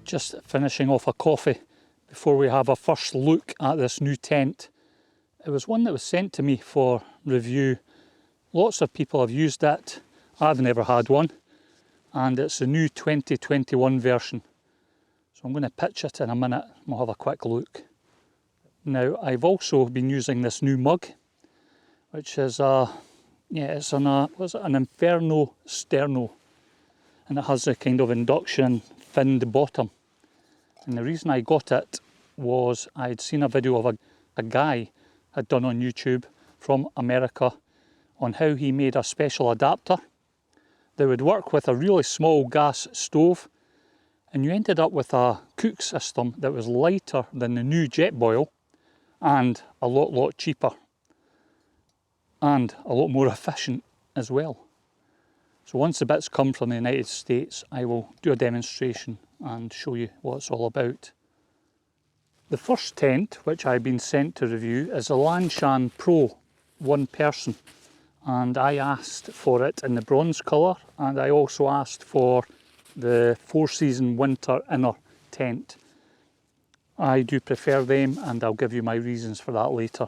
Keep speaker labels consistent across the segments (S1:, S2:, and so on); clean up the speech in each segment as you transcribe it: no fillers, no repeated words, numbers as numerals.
S1: just finishing off a coffee before we have a first look at this new tent. It was one that was sent to me for review. Lots of people have used it. I've never had one, and it's the new 2021 version. So I'm going to pitch it in a minute and we'll have a quick look. Now, I've also been using this new mug, which is it's an Inferno Sterno, and it has a kind of induction finned bottom. And the reason I got it was I'd seen a video of a guy had done on YouTube from America on how he made a special adapter that would work with a really small gas stove, and you ended up with a cook system that was lighter than the new Jetboil and a lot cheaper and a lot more efficient as well. So once the bits come from the United States, I will do a demonstration and show you what it's all about. The first tent which I've been sent to review is a Lanshan Pro 1 person, and I asked for it in the bronze colour, and I also asked for the 4-season winter inner tent. I do prefer them, and I'll give you my reasons for that later.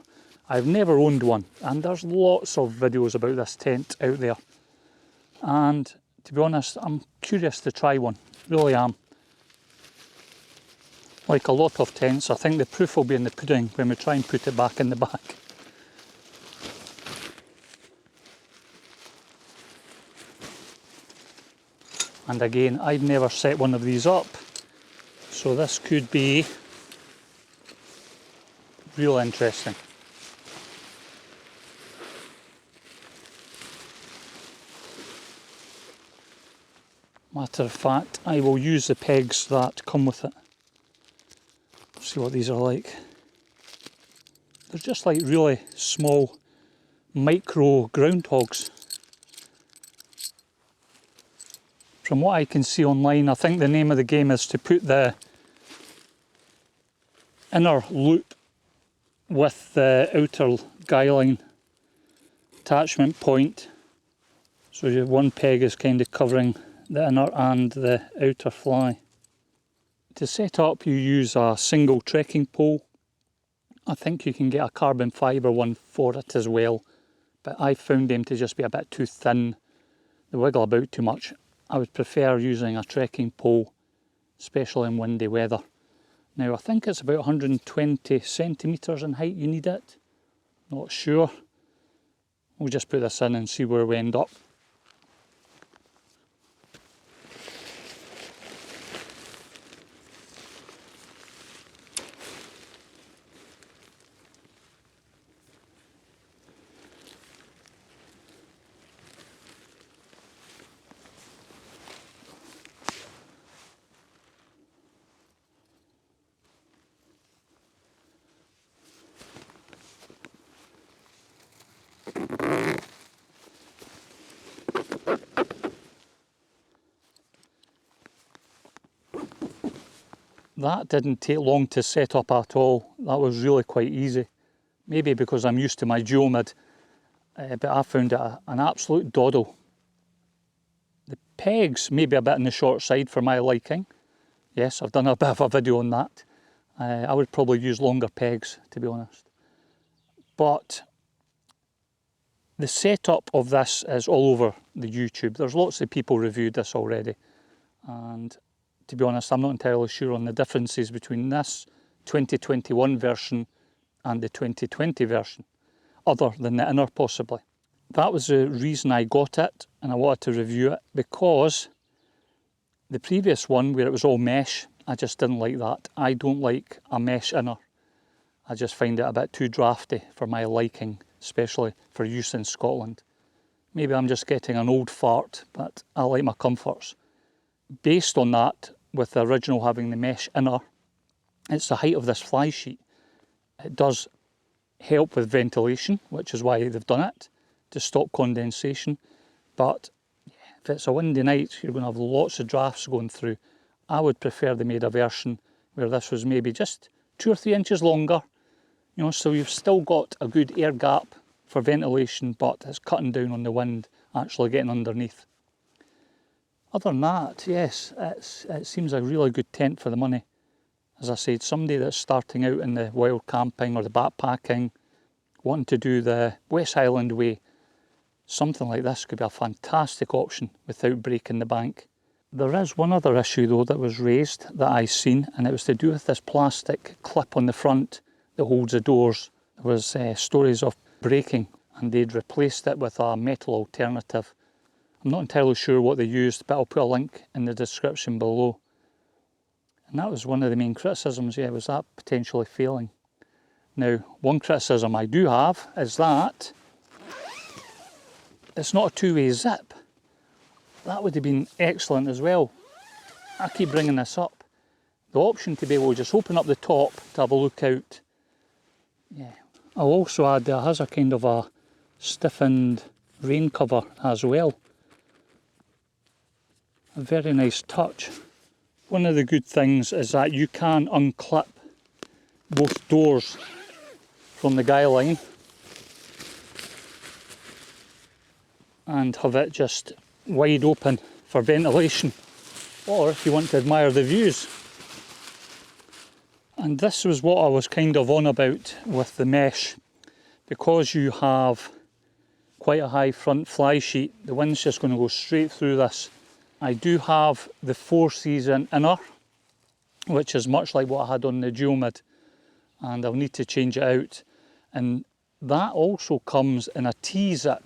S1: I've never owned one, and there's lots of videos about this tent out there, and to be honest, I'm curious to try one, really am. Like a lot of tents, I think the proof will be in the pudding when we try and put it back in the bag. And again, I've never set one of these up, so this could be real interesting. Matter of fact, I will use the pegs that come with it. See what these are like. They're just like really small micro groundhogs. From what I can see online, I think the name of the game is to put the inner loop with the outer guy line attachment point. So your one peg is kind of covering the inner and the outer fly. To set up, you use a single trekking pole. I think you can get a carbon fibre one for it as well, but I found them to just be a bit too thin. They wiggle about too much. I would prefer using a trekking pole, especially in windy weather. Now I think it's about 120 centimetres in height you need it. Not sure. We'll just put this in and see where we end up. That didn't take long to set up at all. That was really quite easy. Maybe because I'm used to my geomid, but I found it an absolute doddle. The pegs may be a bit on the short side for my liking. Yes, I've done a bit of a video on that. I would probably use longer pegs, to be honest. But the setup of this is all over the YouTube. There's lots of people reviewed this already, and to be honest, I'm not entirely sure on the differences between this 2021 version and the 2020 version, other than the inner possibly. That was the reason I got it, and I wanted to review it, because the previous one, where it was all mesh, I just didn't like that. I don't like a mesh inner. I just find it a bit too drafty for my liking, especially for use in Scotland. Maybe I'm just getting an old fart, but I like my comforts. Based on that, with the original having the mesh inner, it's the height of this fly sheet. It does help with ventilation, which is why they've done it, to stop condensation. But if it's a windy night, you're going to have lots of drafts going through. I would prefer they made a version where this was maybe just 2 or 3 inches longer, you know, so you've still got a good air gap for ventilation, but it's cutting down on the wind actually getting underneath. Other than that, yes, it seems a really good tent for the money. As I said, somebody that's starting out in the wild camping or the backpacking, wanting to do the West Highland way, something like this could be a fantastic option without breaking the bank. There is one other issue though that was raised that I seen, and it was to do with this plastic clip on the front that holds the doors. There was stories of breaking, and they'd replaced it with a metal alternative. I'm not entirely sure what they used, but I'll put a link in the description below. And that was one of the main criticisms, yeah, was that potentially failing. Now, one criticism I do have is that it's not a two-way zip. That would have been excellent as well. I keep bringing this up. The option to be able to just open up the top to have a look out. Yeah. I'll also add that it has a kind of a stiffened rain cover as well. A very nice touch. One of the good things is that you can unclip both doors from the guy line and have it just wide open for ventilation, or if you want to admire the views. And this was what I was kind of on about with the mesh. Because you have quite a high front fly sheet, the wind's just going to go straight through this. I do have the 4-season inner, which is much like what I had on the Geomid, and I'll need to change it out. And that also comes in a T-zip.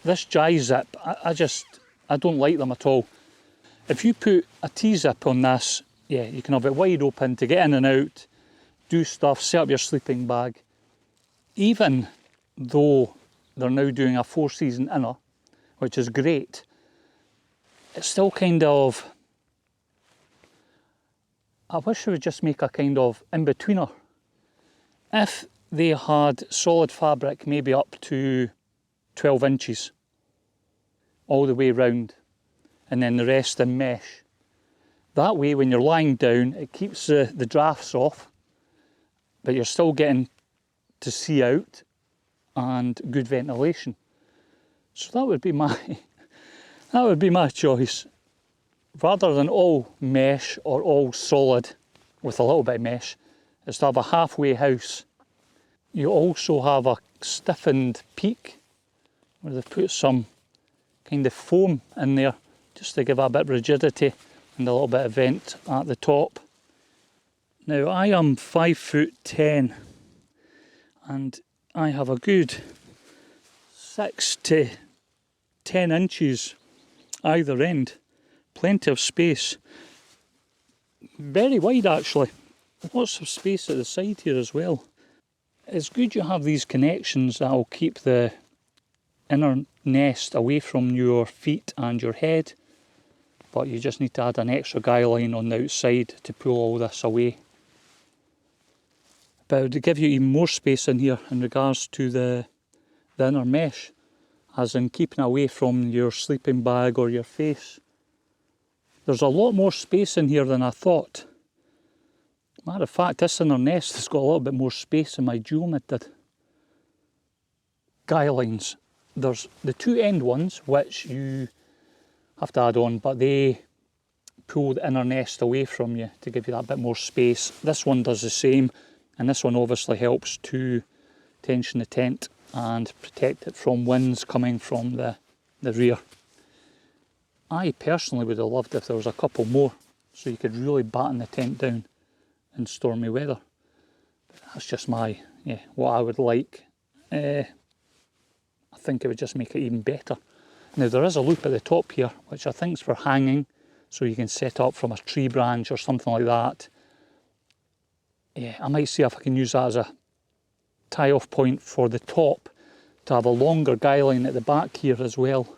S1: This J-zip, I don't like them at all. If you put a T-zip on this, yeah, you can have it wide open to get in and out, do stuff, set up your sleeping bag. Even though they're now doing a 4-season inner, which is great, it's still kind of, I wish they would just make a kind of in-betweener. If they had solid fabric, maybe up to 12 inches, all the way round, and then the rest in mesh. That way, when you're lying down, it keeps the drafts off, but you're still getting to see out and good ventilation. So that would be my choice. Rather than all mesh or all solid with a little bit of mesh, is to have a halfway house. You also have a stiffened peak where they've put some kind of foam in there just to give a bit of rigidity and a little bit of vent at the top. Now I am 5'10" and I have a good 6 to 10 inches either end. Plenty of space. Very wide actually. Lots of space at the side here as well. It's good you have these connections that will keep the inner nest away from your feet and your head, but you just need to add an extra guy line on the outside to pull all this away. But it would give you even more space in here in regards to the inner mesh, as in keeping away from your sleeping bag or your face. There's a lot more space in here than I thought. Matter of fact, this inner nest has got a little bit more space than my Geomid did. Guy lines. There's the two end ones, which you have to add on, but they pull the inner nest away from you to give you that bit more space. This one does the same, and this one obviously helps to tension the tent and protect it from winds coming from the rear. I personally would have loved if there was a couple more, so you could really batten the tent down in stormy weather. But that's just my, what I would like. I think it would just make it even better. Now there is a loop at the top here, which I think is for hanging, so you can set up from a tree branch or something like that. Yeah, I might see if I can use that as a tie-off point for the top to have a longer guy line at the back here as well,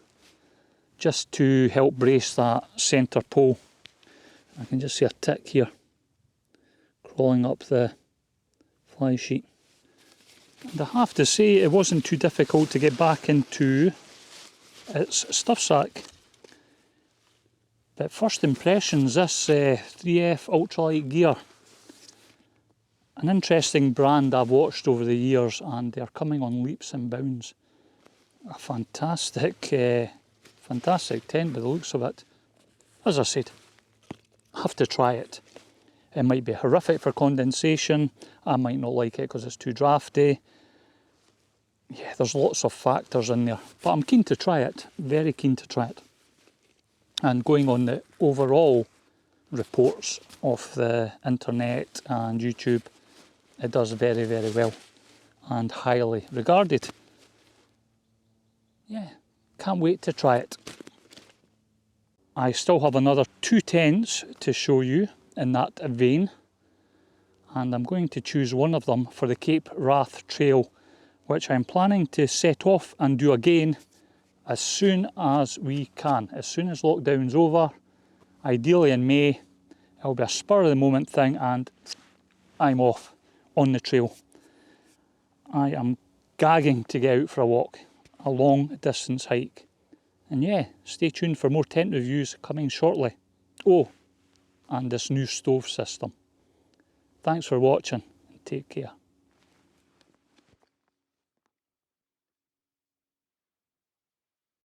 S1: just to help brace that centre pole. I can just see a tick here crawling up the fly sheet. And I have to say it wasn't too difficult to get back into its stuff sack. But first impressions, this 3F ultralight gear, an interesting brand I've watched over the years, and they're coming on leaps and bounds. A fantastic tent by the looks of it. as I said, have to try it. It might be horrific for condensation. I might not like it because it's too drafty. Yeah, there's lots of factors in there, but I'm keen to try it, very keen to try it. And going on the overall reports of the internet and YouTube, it does very, very well and highly regarded. Yeah, can't wait to try it. I still have another 2 tents to show you in that vein, and I'm going to choose one of them for the Cape Wrath Trail, which I'm planning to set off and do again as soon as we can. As soon as lockdown's over, ideally in May, it'll be a spur of the moment thing and I'm off on the trail. I am gagging to get out for a walk, a long distance hike. And yeah, stay tuned for more tent reviews coming shortly. Oh, and this new stove system. Thanks for watching and take care.